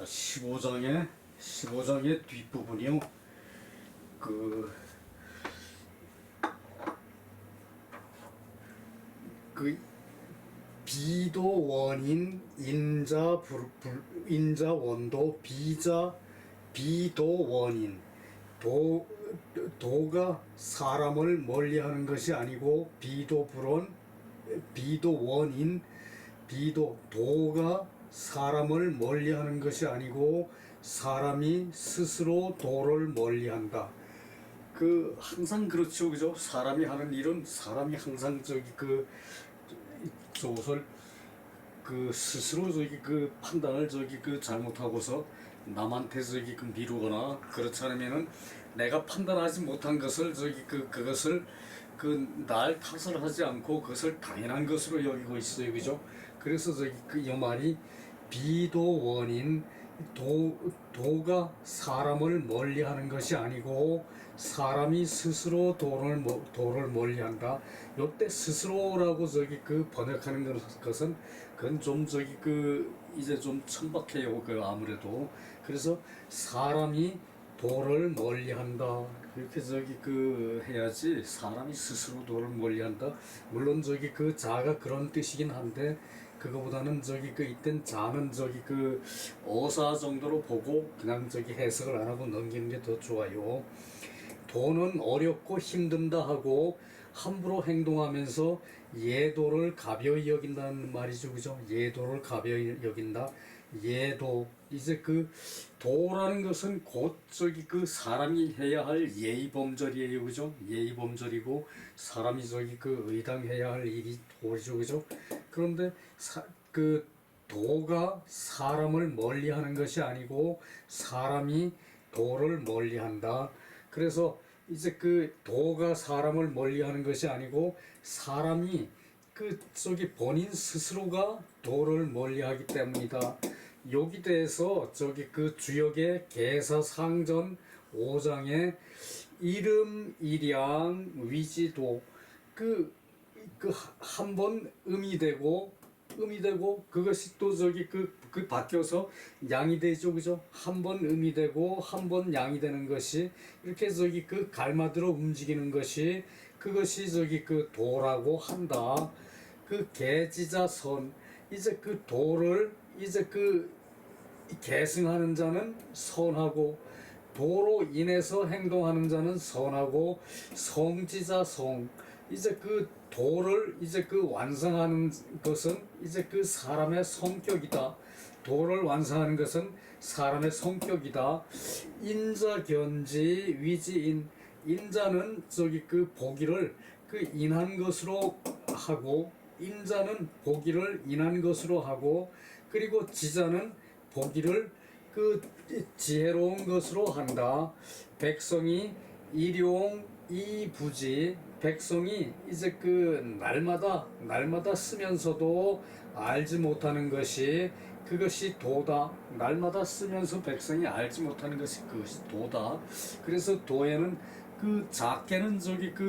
자, 15장의 뒷부분이요. 그, 그, 비도 원인, 인자 원도, 비도 원인. 도가 사람을 멀리하는 것이 아니고, 비도 원인, 도가 사람을 멀리하는 것이 아니고 사람이 스스로 도를 멀리한다. 항상 그렇죠, 그죠? 사람이 하는 일은 사람이 항상 저것을 스스로 판단을 잘못하고서 남한테 미루거나 그렇지 않으면은 내가 판단하지 못한 것을 그것을 날 탓을 하지 않고 그것을 당연한 것으로 여기고 있어요, 그죠? 그래서 이 말이 비도 원인, 도가 사람을 멀리하는 것이 아니고 사람이 스스로 도를 멀리한다. 요때 스스로라고 번역하는 것은 그건 좀 이제 좀 천박해요. 아무래도. 그래서 사람이 도를 멀리한다. 이렇게 해야지. 사람이 스스로 도를 멀리한다. 물론 자가 그런 뜻이긴 한데 그거보다는 이땐 자는 어사 정도로 보고 그냥 해석을 안 하고 넘기는 게 더 좋아요. 도는 어렵고 힘든다 하고 함부로 행동하면서 예도를 가벼이 여긴다는 말이죠, 그죠? 예도를 가벼이 여긴다. 예도. 이제 도라는 것은 곧 사람이 해야 할 예의범절이에요, 그죠? 예의범절이고 사람이 의당해야 할 일이 도죠, 그죠? 그런데 도가 사람을 멀리하는 것이 아니고 사람이 도를 멀리한다. 그래서 이제 도가 사람을 멀리하는 것이 아니고 사람이 본인 스스로가 도를 멀리하기 때문이다. 여기 대해서 주역의 계사상전 5장에 이름, 일양, 위지도 한 번 음이 되고 그것이 또 바뀌어서 양이 되죠, 그죠? 한 번 음이 되고 한 번 양이 되는 것이 이렇게 갈마들어 움직이는 것이 그것이 도라고 한다. 계지자선. 이제 도를 이제 계승하는 자는 선하고 도로 인해서 행동하는 자는 선하고 성지자성. 이제 도를 이제 완성하는 것은 이제 사람의 성격이다. 도를 완성하는 것은 사람의 성격이다. 인자견지 위지인. 인자는 보기를 인한 것으로 하고 인자는 보기를 인한 것으로 하고 그리고 지자는 보기를 지혜로운 것으로 한다. 백성이 일용 이부지. 백성이 이제 날마다 쓰면서도 알지 못하는 것이 그것이 도다. 날마다 쓰면서 백성이 알지 못하는 것이 그것이 도다. 그래서 도에는 작게는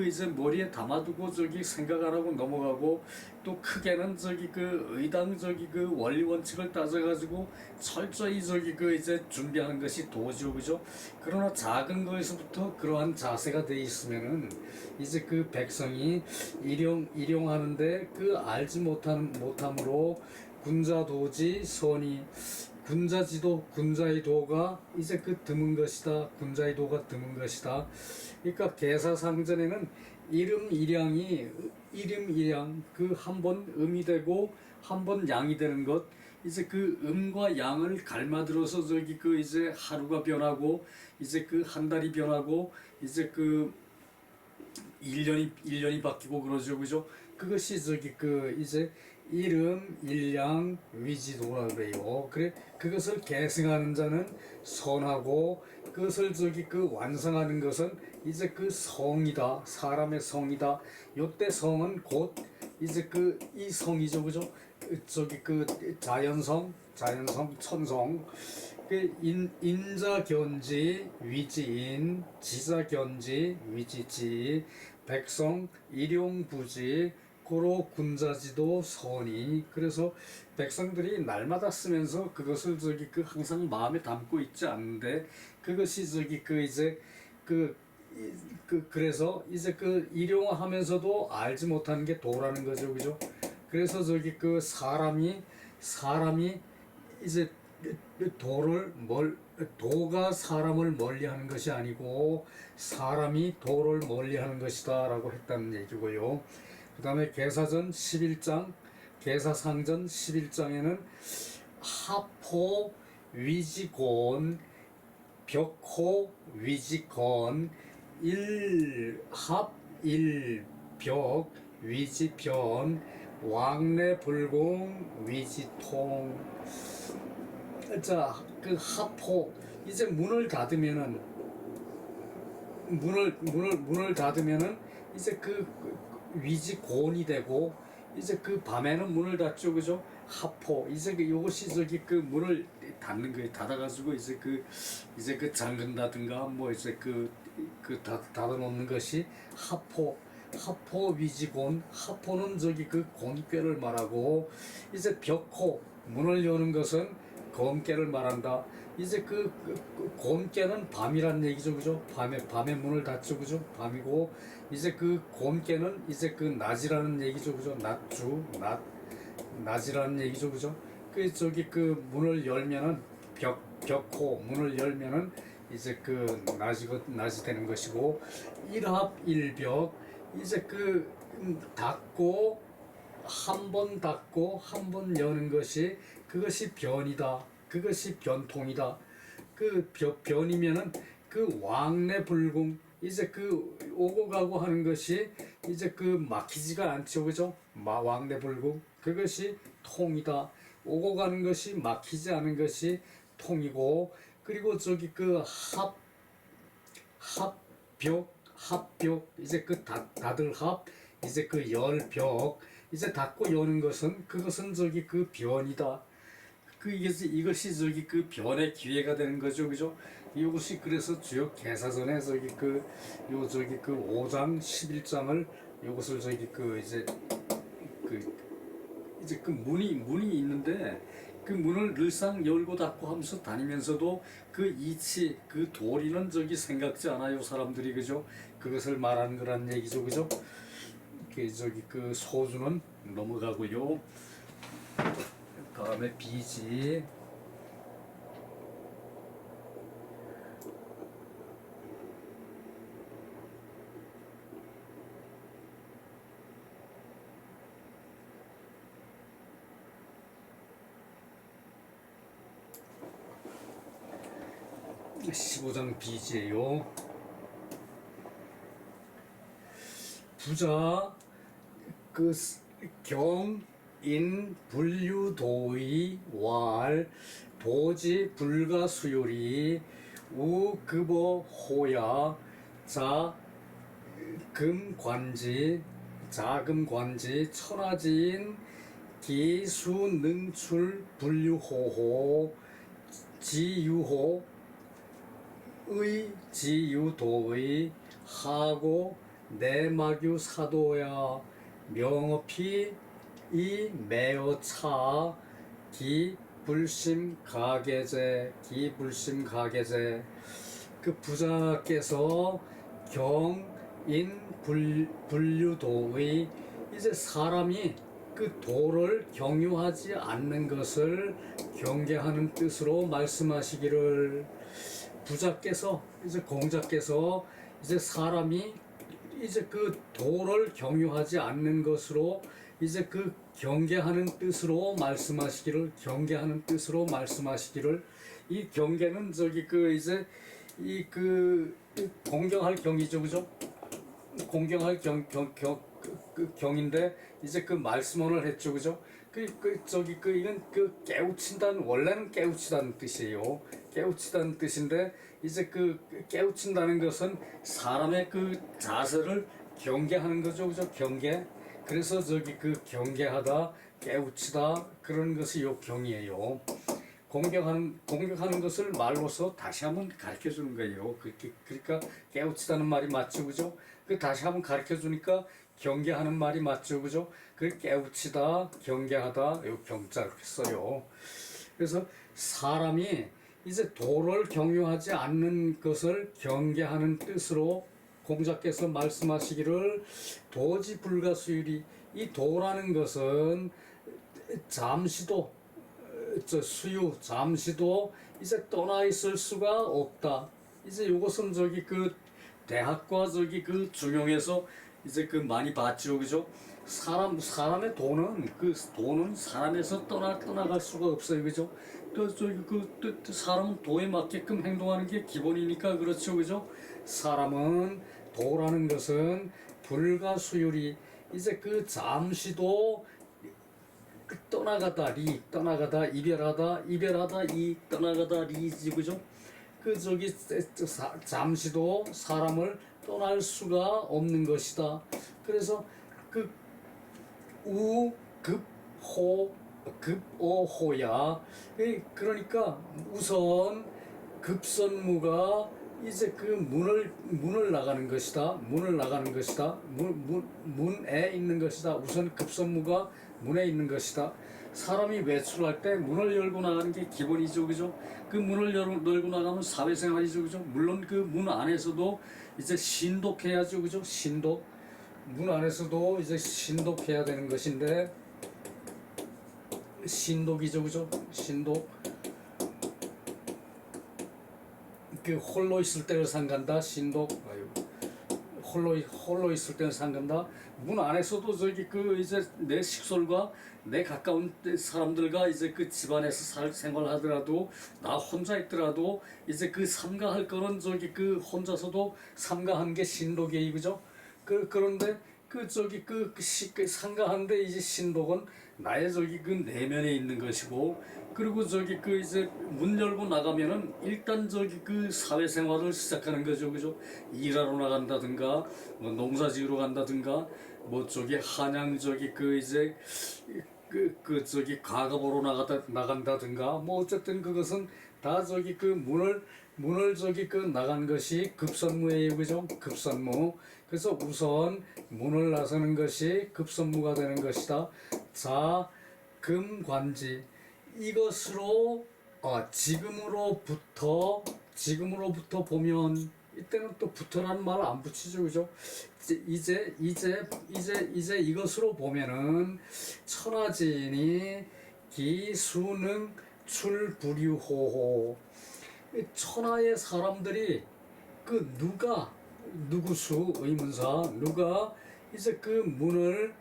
이제 머리에 담아두고 생각 안 하고 넘어가고 또 크게는 의당 원리 원칙을 따져가지고 철저히 이제 준비하는 것이 도죠, 그죠? 그러나 작은 거에서부터 그러한 자세가 돼 있으면은 이제 백성이 일용하는데 알지 못함으로 군자도지 선이 군자의 도가 이제 드문 것이다. 군자의 도가 드문 것이다. 그러니까 계사상전에는 이름 일양 한 번 음이 되고 한 번 양이 되는 것. 이제 음과 양을 갈마들어서 이제 하루가 변하고 이제 한 달이 변하고 이제 1년이 바뀌고 그러죠, 그죠? 그것이 이제 이름, 일양, 위지도라 그래요. 그래, 그것을 계승하는 자는 선하고, 그것을 완성하는 것은 이제 성이다. 사람의 성이다. 요때 성은 곧 이제 이 성이죠, 그죠? 자연성, 천성. 인자견지, 위지인, 지자견지, 위지지, 백성, 일용부지, 고로 군자지도 선이. 그래서 백성들이 날마다 쓰면서 그것을 항상 마음에 담고 있지 않는데, 그것이 이제 그 그래서 이제 일용하면서도 알지 못하는 게 도라는 거죠, 그죠? 그래서 사람이 이제 도가 사람을 멀리하는 것이 아니고 사람이 도를 멀리하는 것이다라고 했다는 얘기고요. 그 다음에 계사상전 11장에는 하포 위지곤 벽호 위지건 일합 일벽 위지변 왕래불공 위지통. 자, 그 하포, 이제 문을 닫으면은 이제 위지곤이 되고, 이제 밤에는 문을 닫죠, 그죠? 하포, 이제 요것이 문을 닫는 거예요. 닫아가지고 이제 잠근다든가 뭐 이제 닫아놓는 것이 하포 위지곤. 하포는 곤꾀를 말하고, 이제 벽호, 문을 여는 것은 검깨를 말한다. 이제 곤깨는 밤이란 얘기죠, 그죠? 밤에 문을 닫죠, 그죠? 밤이고, 이제 곤깨는 이제 낮이라는 얘기죠, 그죠? 낮이라는 얘기죠, 그죠? 문을 열면은 벽호, 문을 열면은 이제 낮이 되는 것이고, 일합일벽, 이제 닫고 한 번 여는 것이, 그것이 변이다. 그것이 변통이다. 변이면은 왕래불공, 이제 오고 가고 하는 것이 이제 막히지가 않죠, 그죠? 왕래불공, 그것이 통이다. 오고 가는 것이 막히지 않은 것이 통이고, 그리고 합벽, 이제 다들합, 이제 열벽, 이제 닫고 여는 것은, 그것은 변이다. 이것이 변의 기회가 되는 거죠, 그죠? 이것이 그래서 주요 계사전에 요 5장 11장을 이것을 이제 문이 있는데, 문을 늘상 열고 닫고 하면서 다니면서도 이치, 도리는 생각지 않아요, 사람들이, 그죠? 그것을 말하는 거란 얘기죠, 그죠? 소주는 넘어가고요. 다음에 비지. (15장) 비지예요. 부자 인 분류도의 왈 도지 불가수요리 우급어 호야 자금관지 천하지인 기수능출 분류호호 지유도의 하고 내마규 사도야 명업히 이 매어 차 기불심 가계제. 부자께서 경인 분류도의, 이제 사람이 도를 경유하지 않는 것을 경계하는 뜻으로 말씀하시기를. 부자께서, 이제 공자께서, 이제 사람이 이제 도를 경유하지 않는 것으로 이제 경계하는 뜻으로 말씀하시기를. 이 경계는 이제 공경할 경이죠, 그죠? 공경할 경인데, 이제 말씀을 했죠, 그죠? 이건 깨우친다는, 원래는 깨우치다는 뜻이에요. 깨우치다는 뜻인데, 이제 깨우친다는 것은 사람의 자세를 경계하는 거죠, 그죠? 경계. 그래서 경계하다, 깨우치다, 그런 것이 요 경이에요. 공격하는 것을 말로서 다시 한번 가르쳐 주는 거예요. 그러니까 깨우치다는 말이 맞죠, 그죠? 다시 한번 가르쳐 주니까 경계하는 말이 맞죠, 그죠? 그 깨우치다, 경계하다, 요 경자 이렇게 써요. 그래서 사람이 이제 도를 경유하지 않는 것을 경계하는 뜻으로 공자께서 말씀하시기를 도지 불가수율이, 이 도라는 것은 잠시도 수유 잠시도 이제 떠나 있을 수가 없다. 이제 이것은 저기 그 대학과 저기 그 중용에서 이제 그 많이 봤죠, 그죠? 사람의 돈은 그 돈은 사람에서 떠나갈 수가 없어요, 그죠? 또 저기 또 사람은 도에 맞게끔 행동하는 게 기본이니까 그렇죠, 그죠? 사람은 도라는 것은 불가수율이 이제 그 잠시도 그 떠나가다 이별하다 이 떠나가다 리지, 그죠? 그 저기 잠시도 사람을 떠날 수가 없는 것이다. 그래서 그 우, 급, 호, 급어호야. 그러니까 우선 급선무가 이제 그 문을 나가는 것이다. 문을 나가는 것이다. 문에 있는 것이다. 우선 급선무가 문에 있는 것이다. 사람이 외출할 때 문을 열고 나가는 게 기본이죠, 그죠? 그 문을 열고 나가면 사회생활이죠, 그죠? 물론 그 문 안에서도 이제 신독해야죠, 그죠? 신독. 문 안에서도 이제 신독해야 되는 것인데, 신독이죠, 그죠? 신독. 그 홀로 있을 때를 상간다. 신독. 아유. 홀로 있을 때는 상간다. 문 안에서도 저기 그 이제 내 식솔과 내 가까운 사람들과 이제 그 집안에서 생활하더라도 나 혼자 있더라도 이제 그 삼가할 거는 저기 그 혼자서도 삼가한 게 신독이에요, 그죠? 그런데 그 저기 그 상가한데 이제 신독은 나의 저기 그 내면에 있는 것이고, 그리고 저기 그 이제 문 열고 나가면은 일단 저기 그 사회생활을 시작하는 거죠, 그죠? 일하러 나간다든가 뭐 농사지으러 간다든가 뭐 저기 한양 저기 그 이제 그 저기 과거보러 나간다든가 뭐 어쨌든 그것은 다 저기 그 문을 저기 그 나간 것이 급선무예요, 그죠? 급선무. 그래서 우선 문을 나서는 것이 급선무가 되는 것이다. 자, 금관지. 이것으로 지금으로부터 보면, 이때는 또 부터라는 말을 안 붙이죠, 그죠? 이제 이것으로 보면은 천하지인이 기수능 출부류호호. 천하의 사람들이 그 누구수 의문사 누가 이제 그 문을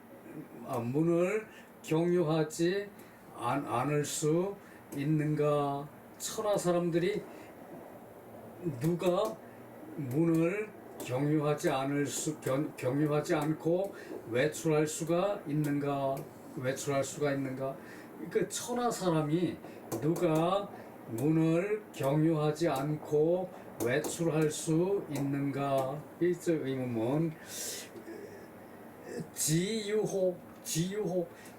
경유하지 않을 수 있는가? 천하 사람들이 누가 문을 경유하지 않고 외출할 수가 있는가? 그 천하 사람이 누가 문을 경유하지 않고 외출할 수 있는가? 이제 의문문. 지유호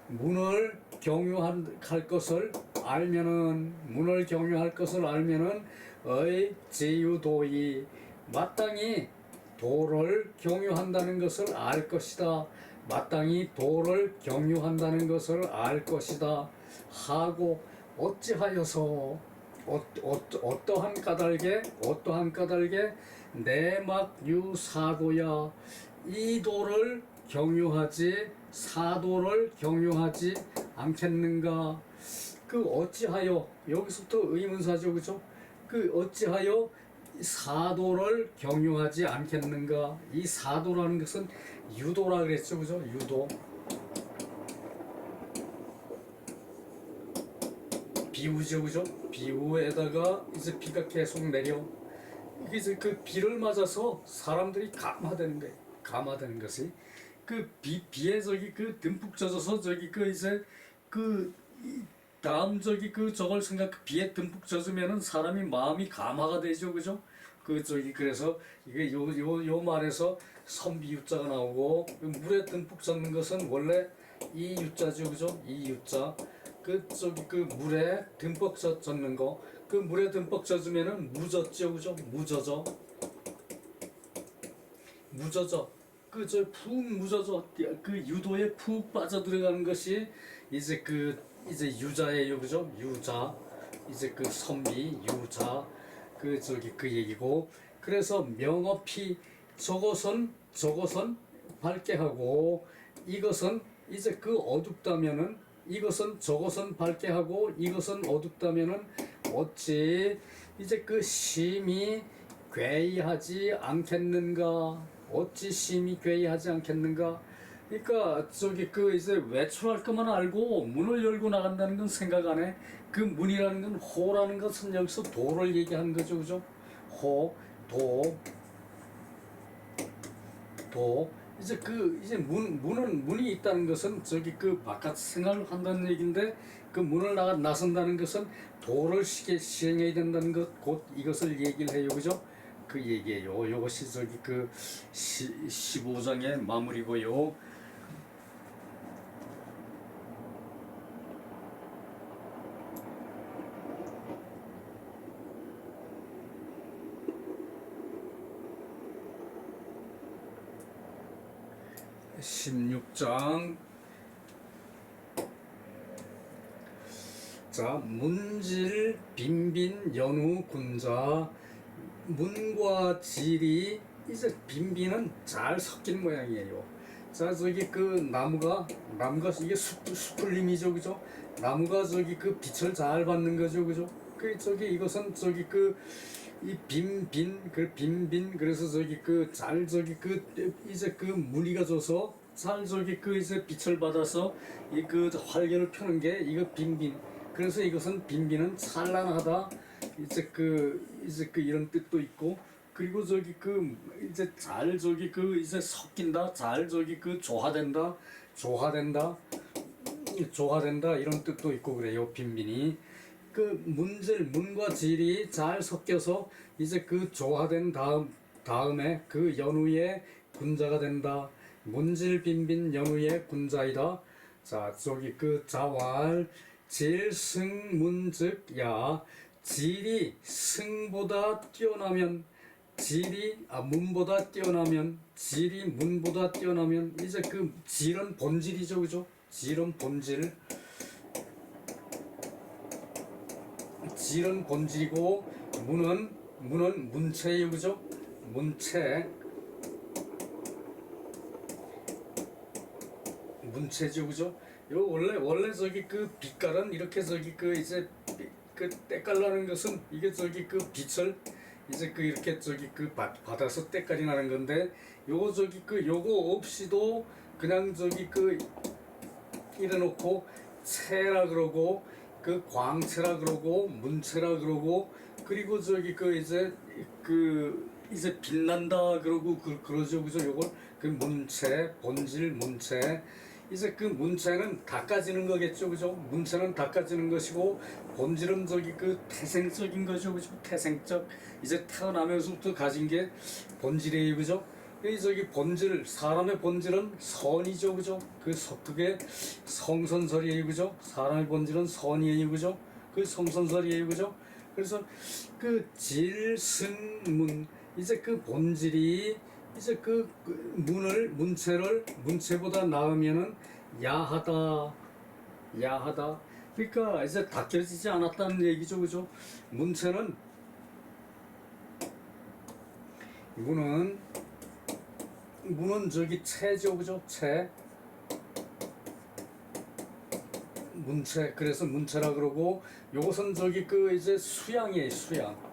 문을 경유할 것을 알면은 의 제유도이 마땅히 도를 경유한다는 것을 알 것이다. 하고 어찌하여서 어떠한 까닭에 내막유사도야 이 도를 사도를 경유하지 않겠는가? 그 어찌하여, 여기서부터 의문사죠, 그죠? 그 어찌하여 사도를 경유하지 않겠는가? 이 사도라는 것은 유도라 그랬죠, 그죠? 유도. 비우죠, 그죠? 비우에다가 이제 비가 계속 내려. 이제 그 비를 맞아서 사람들이 감화되는 것이 그 비에 저기 그 듬뿍 젖어서 저기 그 이제 그 다음 저기 그 저걸 비에 듬뿍 젖으면은 사람이 마음이 감화가 되죠, 그죠? 그 저기 그래서 이게 요 말에서 선비유자가 나오고, 물에 듬뿍 젖는 것은 원래 이 유자죠, 그죠? 이 유자. 그 저기 그 물에 듬뿍 젖는 거, 그 물에 듬뿍 젖으면은 무젖죠, 그죠? 무젖어. 그 저 푹 묻어져 그 유도에 푹 빠져 들어가는 것이 이제 그 이제 유자예요, 그죠? 유자 이제 그 선비 유자 그 저기 그 얘기고 그래서 명어피 저것은 밝게 하고 이것은 이제 그 어둡다면은 이것은 저것은 밝게 하고 이것은 어둡다면은 어찌 이제 그 심히 괴이하지 않겠는가? 어찌 심히 괴이하지 않겠는가? 그러니까 저기 그 이제 외출할 것만 알고 문을 열고 나간다는 건 생각 안 해. 그 문이라는 건 호라는 것은 여기서 도를 얘기하는 거죠, 그죠? 호, 도. 이제 그 이제 문이 있다는 것은 저기 그 바깥 생활을 한다는 얘기인데 그 문을 나선다는 것은 도를 시행해야 된다는 것 곧 이것을 얘기를 해요, 그죠? 그 얘기예요. 요것이 저기 그 15장의 마무리고요. (16장) 자, 문질 빈빈 연우 군자. 문과 질이 이제 빈빈은 잘 섞인 모양이에요. 자, 저기 그 나무가 이게 수풀림이죠, 그죠? 나무가 저기 그 빛을 잘 받는 거죠, 그죠? 그 저기 이것은 저기 그 이 빈빈 그래서 저기 그 잘 저기 그 이제 그 무늬가 져서 잘 저기 그 이제 빛을 받아서 이 그 활개를 펴는 게 이거 빈빈. 그래서 이것은 빈빈은 찬란하다. 이제 그 이런 뜻도 있고 그리고 저기 그 이제 잘 저기 그 이제 섞인다. 잘 저기 그 조화된다 이런 뜻도 있고 그래요. 빈빈이 그 문과 질이 잘 섞여서 이제 그 조화된 다음에 그 연후의 군자가 된다. 문질 빈빈 연후의 군자이다. 자, 저기 그 자왈 질승문즉 야 질이 승보다 뛰어나면 문보다 뛰어나면 질이 문보다 뛰어나면 이제 그 질은 본질이죠, 그죠? 질은 본질이고 문은 문체예요, 그죠? 문체죠, 그죠? 요 원래 저기 그 빛깔은 이렇게 저기 그 이제 그 때깔나는 것은 이게 저기 그 빛을 이제 그 이렇게 저기 그 받아서 때깔이 나는 건데 요거 저기 그 요거 없이도 그냥 저기 그 이래놓고 체라 그러고 그 광체라 그러고 문체라 그러고 그리고 저기 그 이제 빛난다 그러고 그러죠, 그죠? 요걸 그 문체 본질 문체 이제 그 문체는 닦아지는 거겠죠, 그죠? 문체는 닦아지는 것이고 본질은 저기 그 태생적인 거죠, 그죠? 태생적 이제 태어나면서부터 가진 게 본질이에요, 그죠? 이 저기 본질 사람의 본질은 선이죠, 그죠? 그게 성선설이에요, 그죠? 사람의 본질은 선이에요, 그죠? 그 성선설이에요, 그죠? 그래서 그 질승문 이제 그 본질이 이제 그 문체보다 나으면은 야하다. 그러니까 이제 닦여지지 않았다는 얘기죠, 그죠? 문은 저기 체죠, 그죠? 문체. 그래서 문체라 그러고 요것은 저기 그 이제 수양이에요, 수양.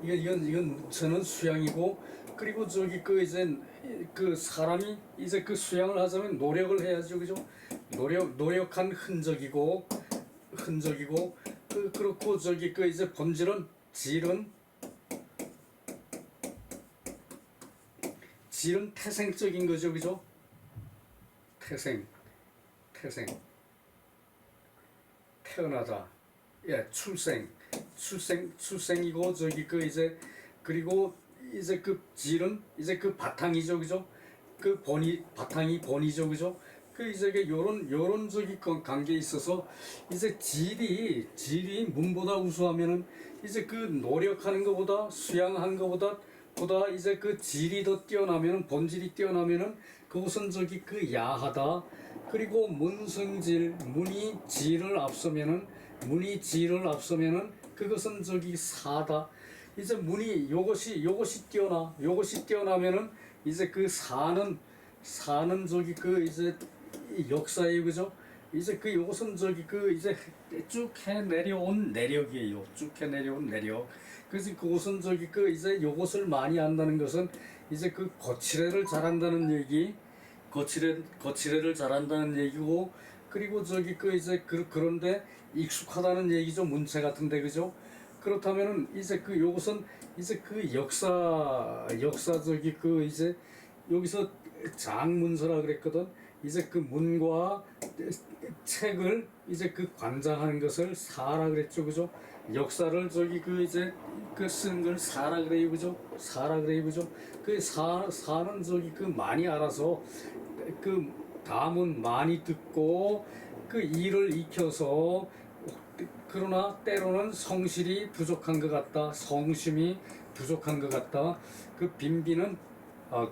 이건 문체는 수양이고 그리고 저기 그 이제 그 사람이 이제 그 수양을 하자면 노력을 해야죠, 그죠? 노력한 흔적이고 그렇고 저기 그 이제 본질은 질은 태생적인 거죠, 그죠? 태어나다. 예, 출생이고 저기 그 이제 그리고 이제 그 질은 이제 그 바탕이죠, 그죠? 그 바탕이 본이죠, 그죠? 그 이제 그 요런 저기 관계에 있어서 이제 질이 문보다 우수하면은 이제 그 노력하는 것보다 수양한 것보다 이제 그 질이 더 뛰어나면은 본질이 뛰어나면은 그것은 저기 그 야하다. 그리고 문성질 문이 질을 앞서면은 그것은 저기 사다. 이제 문이 요것이 뛰어나면은 이제 그 사는 저기 그 이제 역사예요, 그죠? 이제 그 요것은 저기 그 이제 쭉 해 내려온 내력이에요. 쭉 해 내려온 내력. 그래서 그것은 저기 그 이제 요것을 많이 안다는 것은 이제 그 거칠애를 잘한다는 얘기, 거칠애를 잘한다는 얘기고, 그리고 저기 그 이제 그런데 익숙하다는 얘기죠. 문체 같은데, 그죠? 그렇다면은 이제 그 요것은 이제 그 역사 저기 그 이제 여기서 장문서라 그랬거든. 이제 그 문과 책을 이제 그 관장하는 것을 사라 그랬죠, 그죠? 역사를 저기 그 이제 그 쓰는 걸 사라 그래요, 그죠? 사라 그래요, 그죠? 그 사는 저기 그 많이 알아서 그 담은 많이 듣고 그 일을 익혀서, 그러나 때로는 성실이 부족한 것 같다. 성심이 부족한 것 같다. 그 빈비는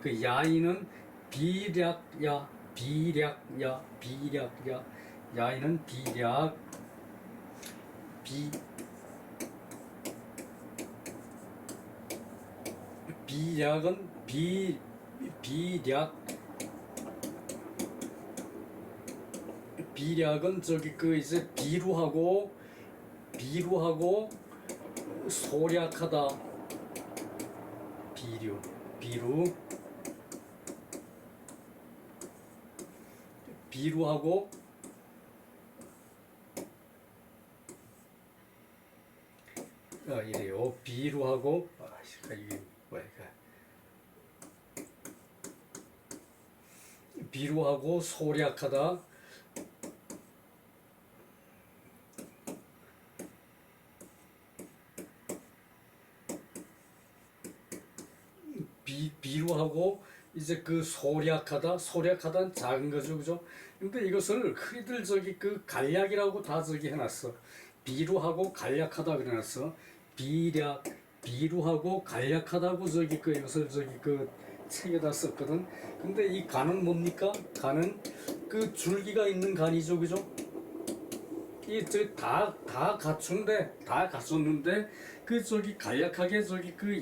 그 야인은 비략야 야인은 비 비략은 비략은 저기 그 이제 비루하고 소략하다. 비루하고 이래요. 비루하고 이게 뭐야? 비루하고 소략하다. 비루하고 이제 그 소략하다는 작은 거죠, 그죠? 근데 이것을 흔히들 저기 그 간략이라고 다 저기 해놨어. 비루하고 간략하다 그래놨어. 비루하고 간략하다고 저기 그 이것을 저기 그 책에다 썼거든. 근데 이 간은 뭡니까? 간은 그 줄기가 있는 간이죠, 그죠? 이저다 갖췄는데 그 저기 간략하게 저기 그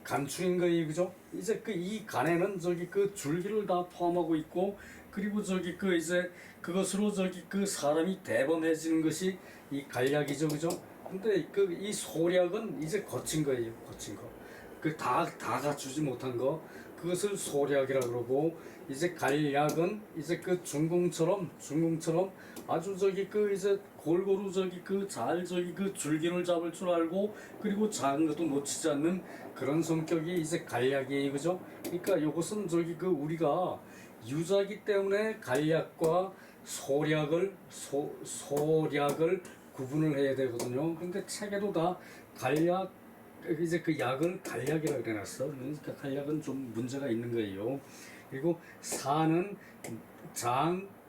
간충인 거예요, 그죠? 이제 그 이 간에는 저기 그 줄기를 다 포함하고 있고, 그리고 저기 그 이제 그것으로 저기 그 사람이 대범해지는 것이 이 간략이죠, 그죠? 근데 그 이 소략은 이제 거친 거예요, 거친 거. 그 다 갖추지 못한 거, 그것을 소략이라 그러고, 이제 간략은 이제 그 중궁처럼 아주 저기 그 이제 골고루 저기 그 잘 저기 그 줄기를 잡을 줄 알고, 그리고 작은 것도 놓치지 않는 그런 성격이 이제 간략이에요, 그죠? 그러니까 요것은 저기 그 우리가 유자기 때문에 간략과 소략을 구분을 해야 되거든요. 근데 책에도 다 간략 이제 그 약을 간략이라고 그래놨어. 그러니까 간략은 좀 문제가 있는 거예요. 그리고 사는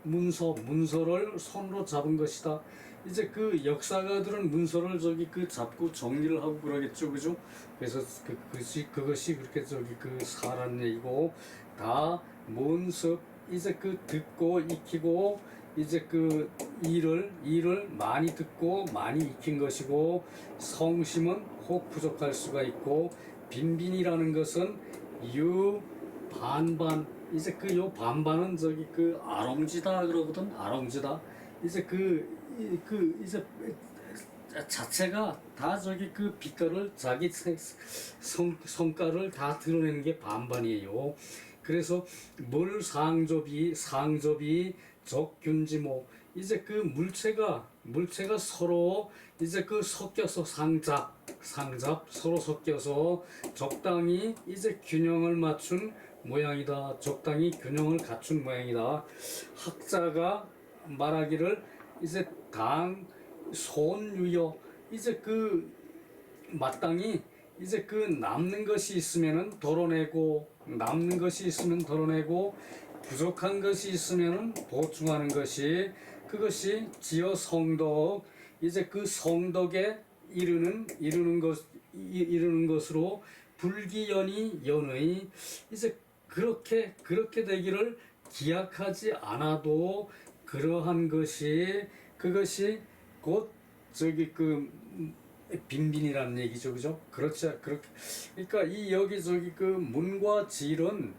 문서를 손으로 잡은 것이다. 이제 그 역사가들은 문서를 저기 그 잡고 정리를 하고 그러겠죠, 그죠? 그래서 그것이 그렇게 저기 그 사란 얘기고, 다 문서 이제 그 듣고 익히고, 이제 그 일을 많이 듣고 많이 익힌 것이고, 성심은 혹 부족할 수가 있고, 빈빈이라는 것은 반반, 이제 그 요 반반은 저기 그 아롱지다 그러거든. 아롱지다. 이제 이제 자체가 다 저기 그 빛깔을 자기 성깔을 다 드러내는 게 반반이에요. 그래서 상접이 적균지모, 이제 그 물체가 서로 이제 그 섞여서 상잡 서로 섞여서 적당히 이제 균형을 맞춘 모양이다. 적당히 균형을 갖춘 모양이다. 학자가 말하기를 이제 손유여, 이제 그 마땅히 이제 그 남는 것이 있으면은 덜어내고, 부족한 것이 있으면은 보충하는 것이 그것이 지어 성덕 이제 그 성덕에 이르는 것으로 불기연이 연의 이제 그렇게 되기를 기약하지 않아도 그러한 것이 그것이 곧 저기 그 빈빈이라는 얘기죠, 그죠? 그렇죠, 그렇게. 그러니까 이 여기 저기 그 문과 질은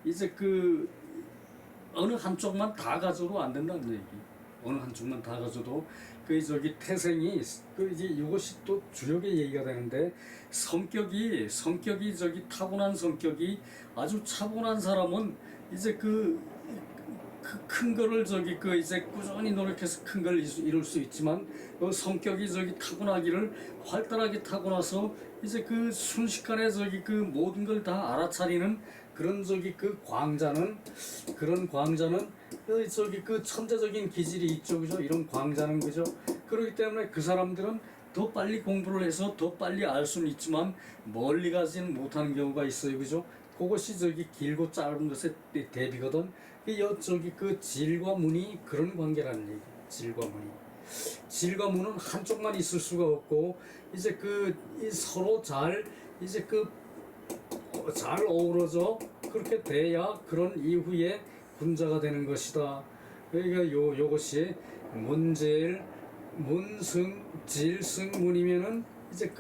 이제 그 어느 한쪽만 다 가져도 안 된다는 얘기. 어느 한쪽만 다 가져도 그 저기 태생이 그 이제 이것이 또 주역의 얘기가 되는데 성격이 저기 타고난 성격이 아주 차분한 사람은 이제 큰 거를 저기 그 이제 꾸준히 노력해서 큰 걸 이룰 수 있지만 그 성격이 저기 타고나기를 활달하게 타고나서 이제 그 순식간에 저기 그 모든 걸 다 알아차리는 그런 저기 그런 광자는 저기 그 천재적인 기질이 있죠, 그죠? 이런 광자는 그죠? 그렇기 때문에 그 사람들은 더 빨리 공부를 해서 더 빨리 알 수는 있지만 멀리 가지는 못하는 경우가 있어요, 그죠? 그것이 저기 길고 짧은 것의 대비거든. 저기 그 질과 문이 그런 관계라는 얘기. 질과 문은 한쪽만 있을 수가 없고 이제 서로 이제 잘 어우러져 그렇게 돼야 그런 이후에 군자가 되는 것이다. 그러니까 요것이 질승문이면은 이제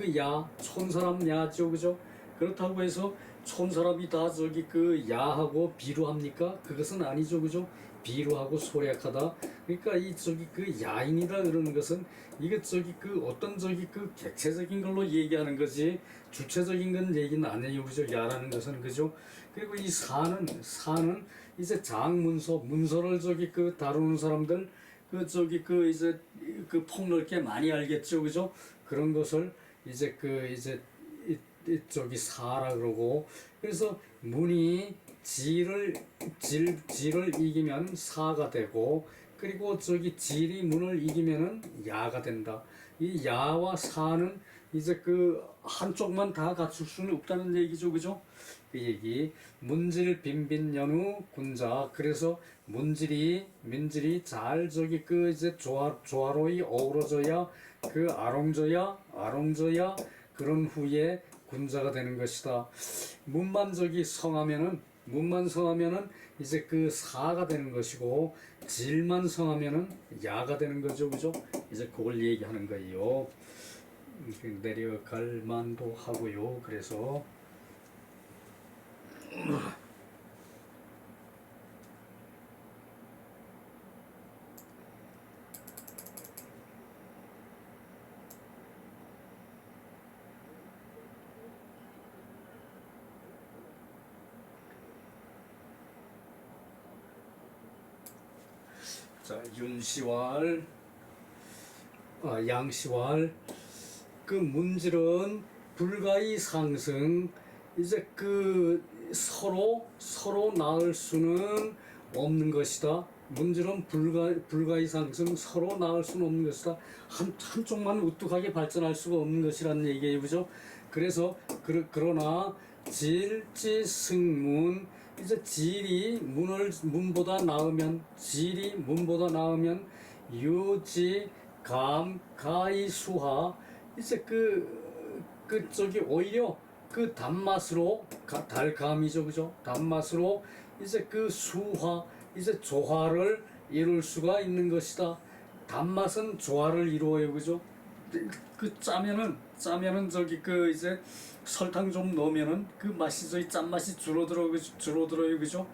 촌사람 야죠, 그죠? 그렇다고 해서 촌사람이 다 저기 야하고 비루합니까? 그것은 아니죠, 그죠? 비루하고 소략하다. 그러니까 이 저기 야인이라 그러는 것은 이게 저기 어떤 저기 객체적인 걸로 얘기하는 거지 주체적인 건 얘기는 아니에요, 그죠? 야라는 것은, 그죠? 그리고 이 사는 이제 문서를 저기 다루는 사람들 이제 폭넓게 많이 알겠죠, 그죠? 그런 것을 이제 저기 사라 그러고 그래서 문이 질을 이기면 사가 되고 그리고 저기 질이 문을 이기면은 야가 된다. 이 야와 사는 이제 한쪽만 다 갖출 수는 없다는 얘기죠, 그죠? 그 얘기 문질 빈빈 연우 군자. 그래서 민질이 잘 저기 이제 조화로이 어우러져야 아롱져야 그런 후에 군자가 되는 것이다. 문만 성하면은 이제 사가 되는 것이고 질만 성하면은 야가 되는 거죠, 그죠? 이제 그걸 얘기하는 거예요. 내려갈 만도 하고요. 그래서 자, 윤시왈, 양시왈. 문질은 불가의 상승. 이제 서로 낳을 수는 없는 것이다. 문질은 불가의 상승. 서로 낳을 수는 없는 것이다. 한쪽만 우뚝하게 발전할 수가 없는 것이라는 얘기예요, 그죠? 그래서 그러나 질지승문. 이제 질이 문보다 나으면 유지 가의 수하. 이제 저기 오히려 단맛으로 달감이죠, 그죠? 단맛으로 이제 수화 이제 조화를 이룰 수가 있는 것이다. 단맛은 조화를 이루어요, 그죠? 짜면은 저기 이제 설탕 좀 넣으면은 맛이 저기 짠맛이 줄어들어요, 그죠?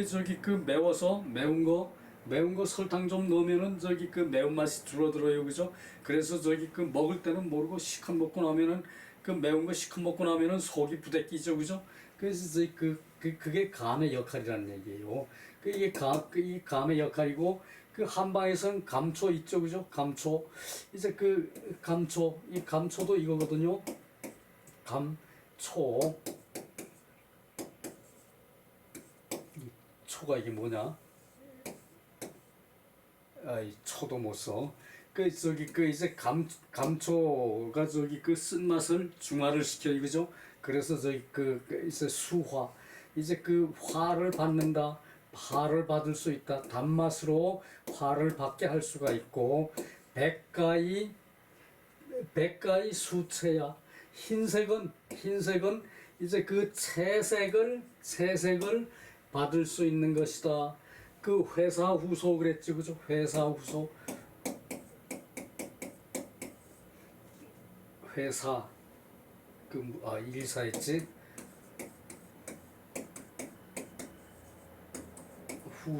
저기 매워서 매운 거 설탕 좀 넣으면은 저기 매운맛이 줄어들어요, 그죠? 그래서 저기 먹을 때는 모르고 시컷 먹고 나면은 매운 거 시컷 먹고 나면은 속이 부대끼죠, 그죠? 그래서 저기 그게 감의 역할이라는 얘기예요. 이게 감의 역할이고 한방에서는 감초 있죠, 그죠? 감초. 이제 이 감초도 이거거든요. 감초. 초가 이게 뭐냐? 아이, 초도 못 써. 이제 감초가 저기 쓴맛을 중화를 시켜요, 그죠? 그래서 저기 이제 수화. 이제 그 화를 받는다. 화를 받을 수 있다. 단맛으로 화를 받게 할 수가 있고, 백가이 수채야. 흰색은 이제 그 채색을 받을 수 있는 것이다. 그 회사 후소 그랬지, 그죠? 회사 후소. 회사 일사했지.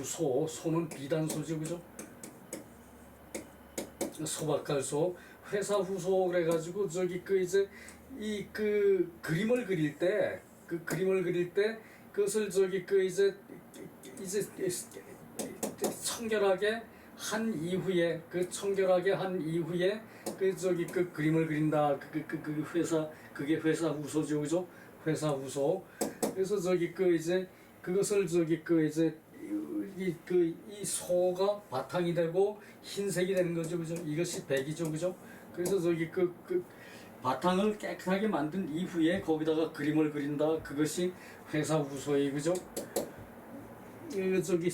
소는 비단소지, 그죠? 소박할소. 회사 후소 그래가지고 저기 그 이제 이 그 그림을 그릴 때 그것을 저기 그 이제 청결하게 한 이후에 그 저기 그 그림을 그린다. 그 회사, 그게 회사 후소죠, 그죠? 회사 후소. 그래서 저기 그 이제 그것을 저기 그 이제 이 소가 바탕이 되고 흰색이 되는 거죠, 그죠? 이것이 백이죠, 그죠? 그래서 저기 그 바탕을 깨끗하게 만든 이후에 거기다가 그림을 그린다. 그것이 회사 후소이, 그죠? 저기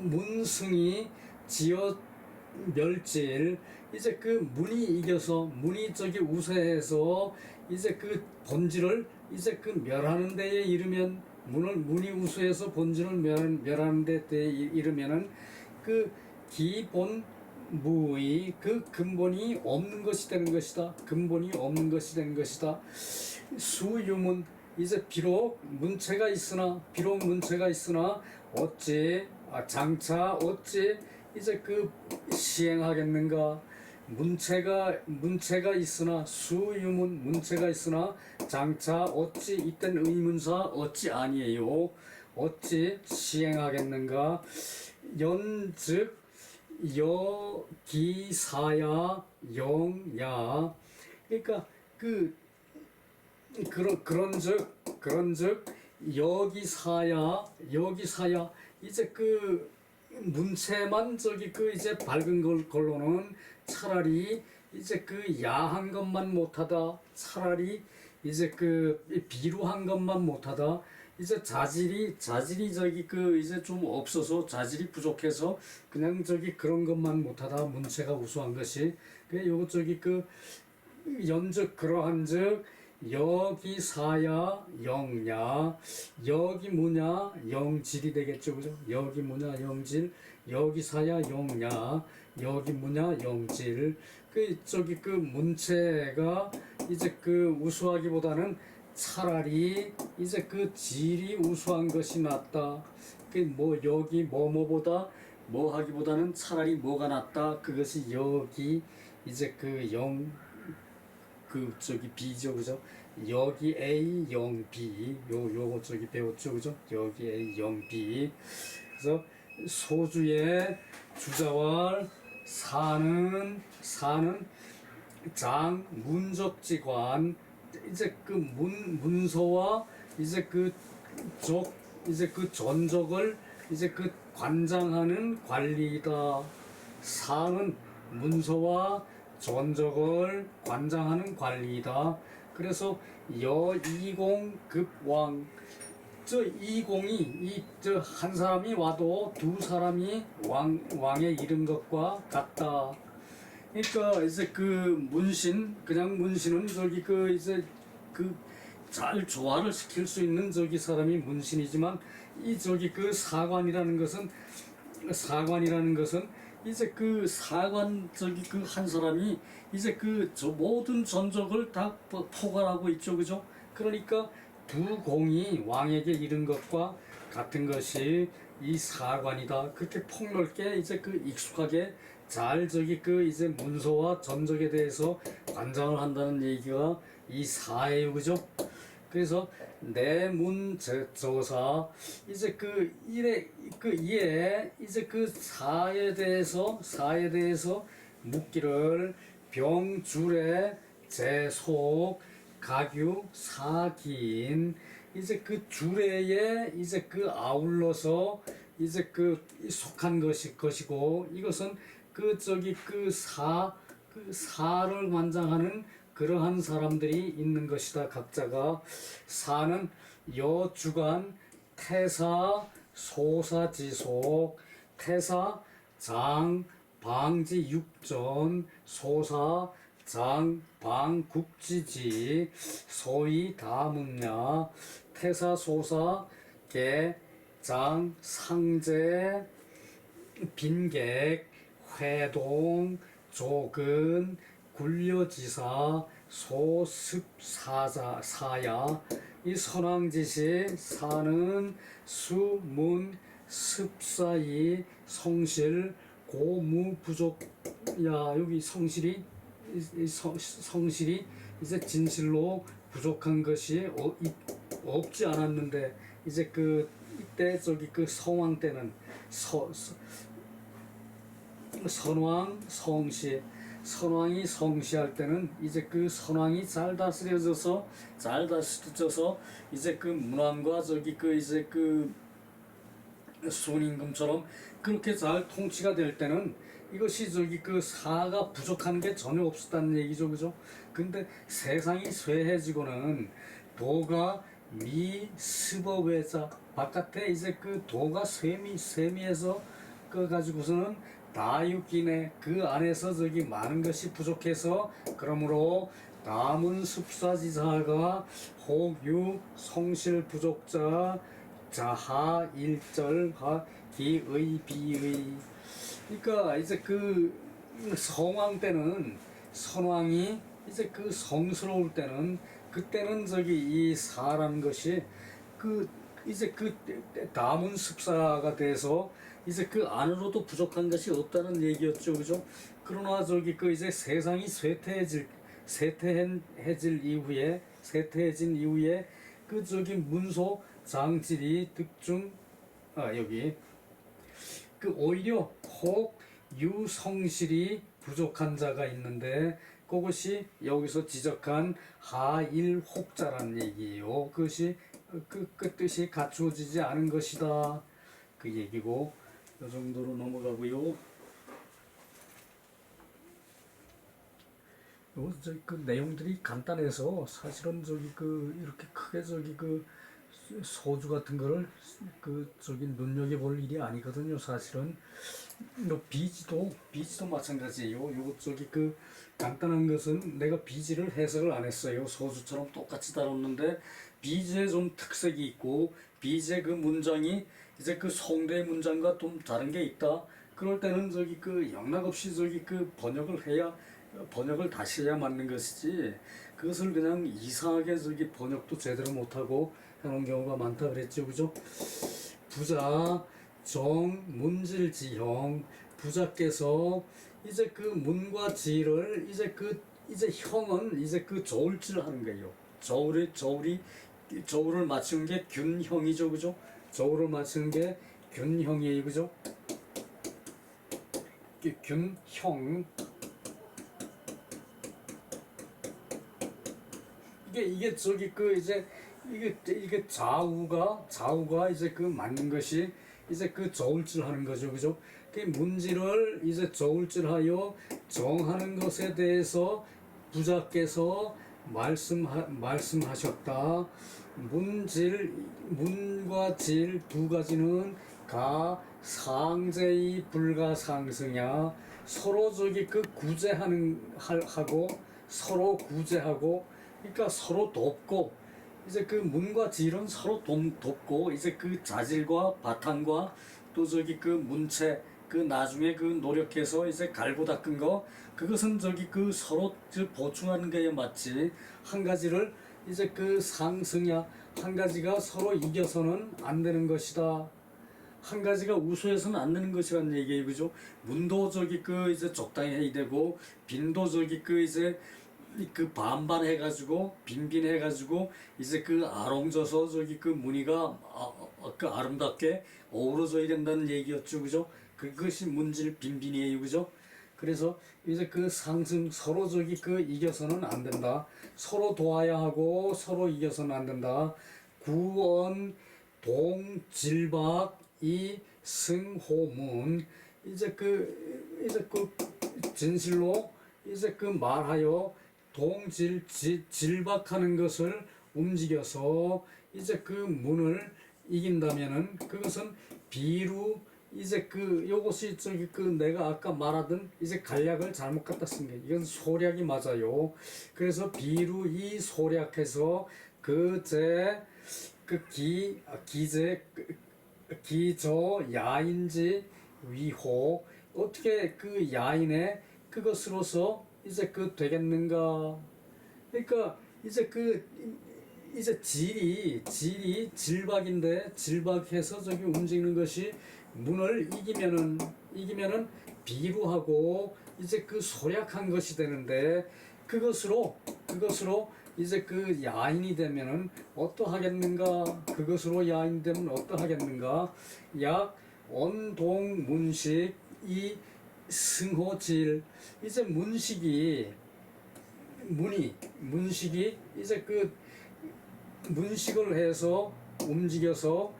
문승이 지어 멸질. 이제 그 문이 이겨서, 문이 저기 우세해서 이제 그 본질을 이제 그 멸하는 데에 이르면, 문이 우세해서 본질을 멸하는 데에 이르면은 그 기본 무의 그 근본이 없는 것이 되는 것이다. 근본이 없는 것이 되는 것이다. 수유문, 이제 비록 문체가 있으나 어찌 장차 어찌 이제 그 시행하겠는가. 문체가 있으나 수유문, 문체가 있으나 장차 어찌 이땐 의문사 어찌 아니에요. 어찌 시행하겠는가. 연즉 여기사야 영야. 그러니까 그런즉 여기사야 이제 그 문체만 저기 그 이제 밝은 걸로는 차라리 이제 그 야한 것만 못하다. 차라리 이제 그 비루한 것만 못하다. 이제 자질이 저기 그 이제 좀 없어서, 자질이 부족해서 그냥 저기 그런 것만 못하다. 문체가 우수한 것이. 그래 요거 저기 그 연즉 그러한즉 여기사야 영야. 여기 뭐냐 영질이 되겠죠, 그죠? 여기 뭐냐 영질. 여기사야 영야. 여기 뭐냐 영질. 그 저기 그 문체가 이제 그 우수하기보다는 차라리 이제 그 질이 우수한 것이 낫다. 그 뭐 여기 뭐뭐보다 뭐 하기보다는 차라리 뭐가 낫다. 그것이 여기 이제 그 저기 B죠, 그죠? 여기 A, 영 B. 요거 저기 배웠죠, 그죠? 여기 A, 영 B. 그래서 소주의 주자왈 사는 장 문적지관. 이제 그 문서와 이제 그 전적을 이제 그 관장하는 관리다. 상은 문서와 전적을 관장하는 관리다. 그래서 여이공급왕. 저 이공이 저 한 사람이 와도 두 사람이 왕에 이른 것과 같다. 그러니까 이제 그 문신은 저기 그 이제 그 잘 조화를 시킬 수 있는 저기 사람이 문신이지만, 이 저기 그 사관이라는 것은 이제 그 사관 저기 그 한 사람이 이제 그 저 모든 전적을 다 포괄하고 있죠, 그죠? 그러니까 두 공이 왕에게 이른 것과 같은 것이 이 사관이다. 그렇게 폭넓게 이제 그 익숙하게 잘 저기 그 이제 문서와 전적에 대해서 관장을 한다는 얘기가 이 사예요, 그죠? 그래서 내문저사 이제 그 이에 이제 그 사에 대해서 묻기를 병줄에 제속 가규 사기인. 이제 그 주례에 이제 그 아울러서 이제 그 속한 것이고, 이것은 그 저기 그 사를 관장하는 그러한 사람들이 있는 것이다. 각자가. 사는 여주간 태사 소사지속 태사 장 방지 육전 소사 장 방국지지 소위 다문야 태사 소사 개장 상제 빈객 회동 조근 굴려지사 소습사자 사야 이 선왕지시 사는 수문 습사이 성실 고무 부족 야 여기 성실이 성실이 이제 진실로 부족한 것이 없지 않았는데 이제 그 이때 저기 그 성왕 때는 선왕 성시 선왕이 성시할 때는 이제 그 선왕이 잘 다스려져서 이제 그 문왕과 저기 그 이제 그 순임금처럼 그렇게 잘 통치가 될 때는 이것이 저기 그 사가 부족한 게 전혀 없었다는 얘기죠, 그죠? 근데 세상이 쇠해지고는 도가 미스버외자 바깥에 이제 그 도가 세미해서 그 가지고서는 다육기네 그 안에서 저기 많은 것이 부족해서 그러므로 남은 습사지사가 혹유 성실 부족자 자하 일절하 기의 비의 그러니까 이제 그 성왕 때는 선왕이 이제 그 성스러울 때는 그때는 저기 이 사라는 것이 그 이제 그 다문 습사가 돼서 이제 그 안으로도 부족한 것이 없다는 얘기였죠, 그죠? 그러나 저기 그 이제 세상이 쇠퇴해진 이후에 그 저기 문소 장질이 득중 여기 그 오히려 혹 유성실이 부족한 자가 있는데 그것이 여기서 지적한 하일혹자란 얘기예요. 그것이 그 뜻이 갖추어지지 않은 것이다. 그 얘기고 이 정도로 넘어가고요. 그 내용들이 간단해서 사실은 저기 그 이렇게 크게 저기 그 소주 같은 거를 그 저기 눈여겨 볼 일이 아니거든요. 사실은 비지도 마찬가지예요. 요거 저기 그 간단한 것은 내가 비지를 해석을 안 했어요. 소주처럼 똑같이 다뤘는데 비지에 좀 특색이 있고 비지의 그 문장이 이제 그 송대 문장과 좀 다른 게 있다. 그럴 때는 저기 그 영락없이 저기 그 번역을 다시 해야 맞는 것이지 그것을 그냥 이상하게 저기 번역도 제대로 못하고 해놓은 경우가 많다 그랬죠, 그죠? 부자 정 문질지형 부자께서 이제 그 문과 지를 이제 형은 이제 그 저울질 하는 거예요. 저울을 맞추는 게 균형이죠, 그죠? 저울을 맞추는 게 균형이에요, 그죠? 균형 이게 저기 그 이게 좌우가 이제 그 맞는 것이 이제 그 저울질 하는 거죠, 그죠? 그 문지를 이제 저울질하여 정하는 것에 대해서 부자께서 말씀하셨다. 문과 질 두 가지는 가 상제의 불가상승야 서로 저기 그 하고 서로 구제하고 그러니까 서로 돕고 이제 그 문과 질은 서로 돕고 이제 그 자질과 바탕과 또 저기 그 문체 그 나중에 그 노력해서 이제 갈고 닦은 거 그것은 저기 그 서로 보충하는 거에 맞지 한 가지를 이제 그 상승야 한 가지가 서로 이겨서는 안 되는 것이다. 한 가지가 우수해서는 안 되는 것이라는 얘기예요, 그죠? 문도 저기 그 이제 적당히 해야 되고 빈도 저기 그 이제 그 반반 해가지고 빈빈 해가지고 이제 그 아롱져서 저기 그 무늬가 그 아름답게 어우러져야 된다는 얘기였죠, 그죠? 그것이 문질 빈빈이에요, 그죠? 그래서 이제 그 상승 서로 저기 그 이겨서는 안 된다. 서로 도와야 하고 서로 이겨서는 안 된다. 구원 동질박 이 승호문 이제 그 진실로 이제 그 말하여 질박하는 것을 움직여서 이제 그 문을 이긴다면은 그것은 비루 이제 그 요것이 저기 그 내가 아까 말하던 이제 간략을 잘못 갖다 쓴 게 이건 소략이 맞아요. 그래서 비루 이 소략해서 그제 그 기제 기저 야인지 위호 어떻게 그 야인의 그것으로서 이제 그 되겠는가. 그러니까 이제 그 이제 질이 질박인데 질박해서 저기 움직이는 것이 문을 이기면은 비루하고 이제 그 소략한 것이 되는데 그것으로 이제 그 야인이 되면은 어떠하겠는가. 그것으로 야인이 되면 어떠하겠는가. 약 언동문식 이 승호질 이제 문식이 이제 그 문식을 해서 움직여서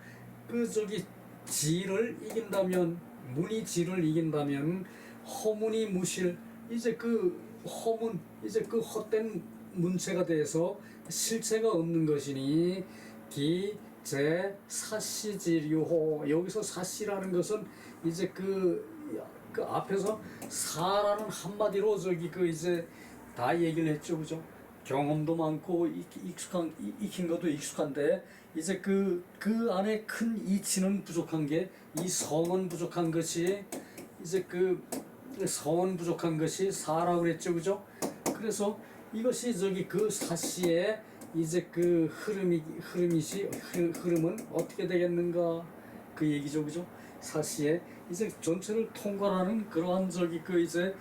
그 저기 질을 이긴다면 문이 질을 이긴다면 허문이 무실 이제 그 허문 이제 그 헛된 문체가 돼서 실체가 없는 것이니 기제 사시지류호 여기서 사시라는 것은 이제 그 앞에서 사라는 한마디로 저기 그 이제 다 얘기를 했죠, 그죠? 경험도 많고 익힌 것도 익숙한데 이제 그 안에 큰 이치는 부족한 게 이 성은 부족한 것이 이제 그 성은 부족한 것이 사라고 그랬죠, 그죠? 그래서 이것이 저기 그 사시의 이제 그 흐름은 어떻게 되겠는가 그 얘기죠, 그죠? 사시의 이제 전체를 통괄하는 그러한 저기 그 이제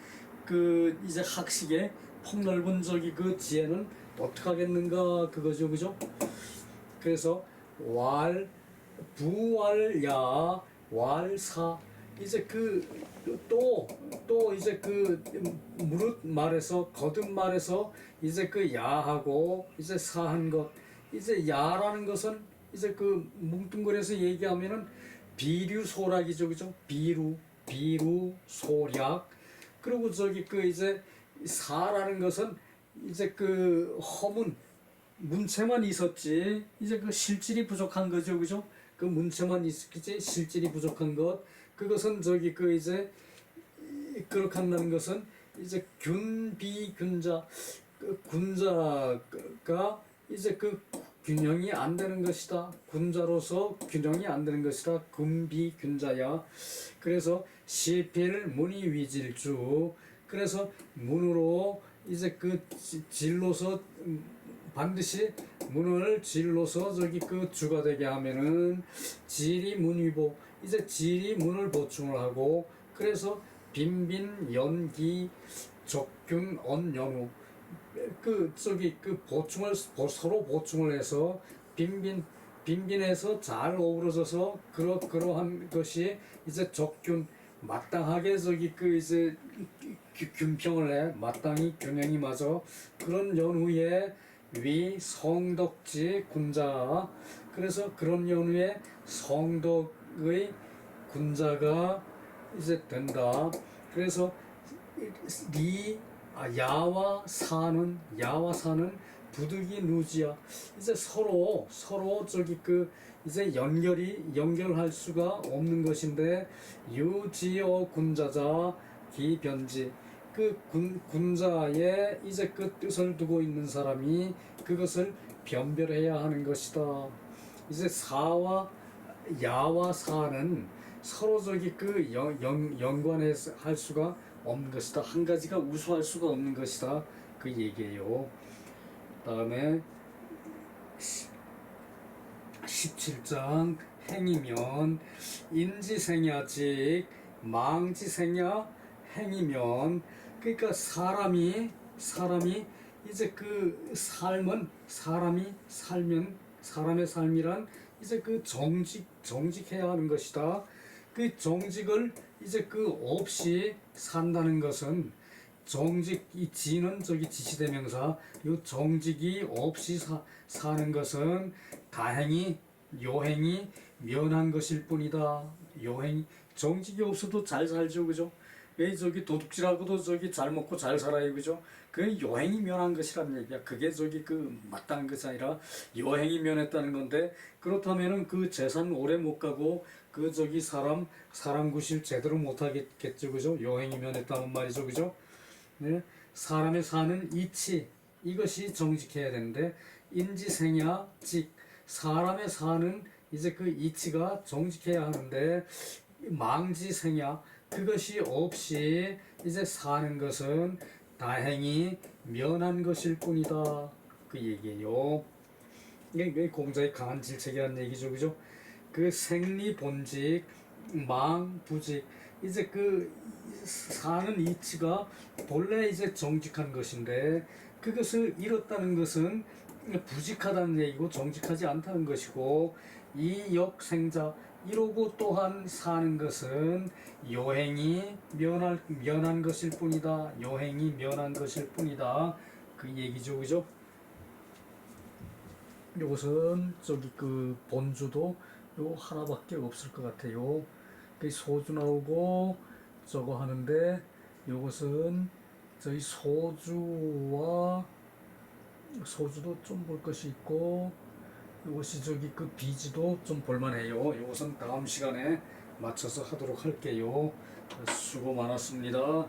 학식의 폭넓은 저기 그 지혜는 어떻게 하겠는가 그거죠, 그죠? 그래서 부활야 왈사 이제 또 이제 그 무릇 말에서 거듭 말에서 이제 그 야하고 이제 사한 것 이제 야라는 것은 이제 그 뭉뚱그려서 얘기하면은 비류소락이죠, 그죠? 비류소략. 그리고 저기 그 이제 사라는 것은 이제 그 허문 문체만 있었지 이제 그 실질이 부족한 거죠, 그죠? 그 문체만 있었지 실질이 부족한 것 그것은 저기 그 이제 그렇게 한다는 것은 이제 균비균자 그 군자가 이제 그 균형이 안 되는 것이다. 군자로서 균형이 안 되는 것이다. 군비균자야. 그래서 시필 문이위질주. 그래서 문으로 이제 그 질로서 반드시 문을 질로서 저기 그 주가 되게 하면은 질이 문위보 이제 질이 문을 보충을 하고 그래서 빈빈 연기 적균 언연우 그 저기 그 보충을 서로 보충을 해서 빈빈해서 잘 어우러져서 그러한 것이 이제 적균 마땅하게 저기 그 이제 균평을 해 마땅히 균형이 맞아 그런 연후에 위 성덕지 군자 그래서 그런 연후에 성덕의 군자가 이제 된다. 그래서 야와 사는 부득이 누지야. 이제 서로 저기 그 이제 연결할 수가 없는 것인데 유지어 군자자 기변지 그 군자의 이제 그 뜻을 두고 있는 사람이 그것을 변별해야 하는 것이다. 이제 야와 사는 서로 저기 그 연관해서 할 수가 없는 것이다. 한 가지가 우수할 수가 없는 것이다. 그 얘기예요. 다음에 17장 행이면 인지생야직 망지생야 행이면 그러니까 사람이 이제 그 삶은 사람이 살면 사람의 삶이란 이제 그 정직해야 하는 것이다. 그 정직을 이제 그 없이 산다는 것은 정직 이 지는 저기 지시대명사 이 정직이 없이 사는 것은 다행히 요행이 면한 것일 뿐이다. 요행 정직이 없어도 잘 살죠, 그죠? 왜 저기 도둑질하고도 저기 잘 먹고 잘 살아요, 그죠? 그 여행이 면한 것이란 얘기야. 그게 저기 그 마땅한 것이 아니라 여행이 면했다는 건데, 그렇다면은 그 재산 오래 못 가고 그 저기 사람 구실 제대로 못 하겠죠, 그죠? 여행이 면했다는 말이죠, 그죠? 네? 사람의 사는 이치, 이것이 정직해야 되는데, 인지생야 직, 사람의 사는 이제 그 이치가 정직해야 하는데, 망지생야, 그것이 없이 이제 사는 것은 다행히 면한 것일 뿐이다, 그 얘기예요. 이게 공자의 강한 질책이라는 얘기죠, 그죠? 그 생리본직, 망부직, 이제 그 사는 이치가 본래 이제 정직한 것인데, 그것을 잃었다는 것은 부직하다는 얘기고 정직하지 않다는 것이고, 이 역생자, 이러고 또한 사는 것은 여행이 면한 것일 뿐이다. 여행이 면한 것일 뿐이다, 그 얘기죠, 그죠? 요것은 저기 그 본주도 요 하나밖에 없을 것 같아요. 그 소주 나오고 저거 하는데, 요것은 저희 소주도 좀 볼 것이 있고, 요것이 저기 그 비지도 좀 볼만해요. 요것은 다음 시간에 맞춰서 하도록 할게요. 수고 많았습니다.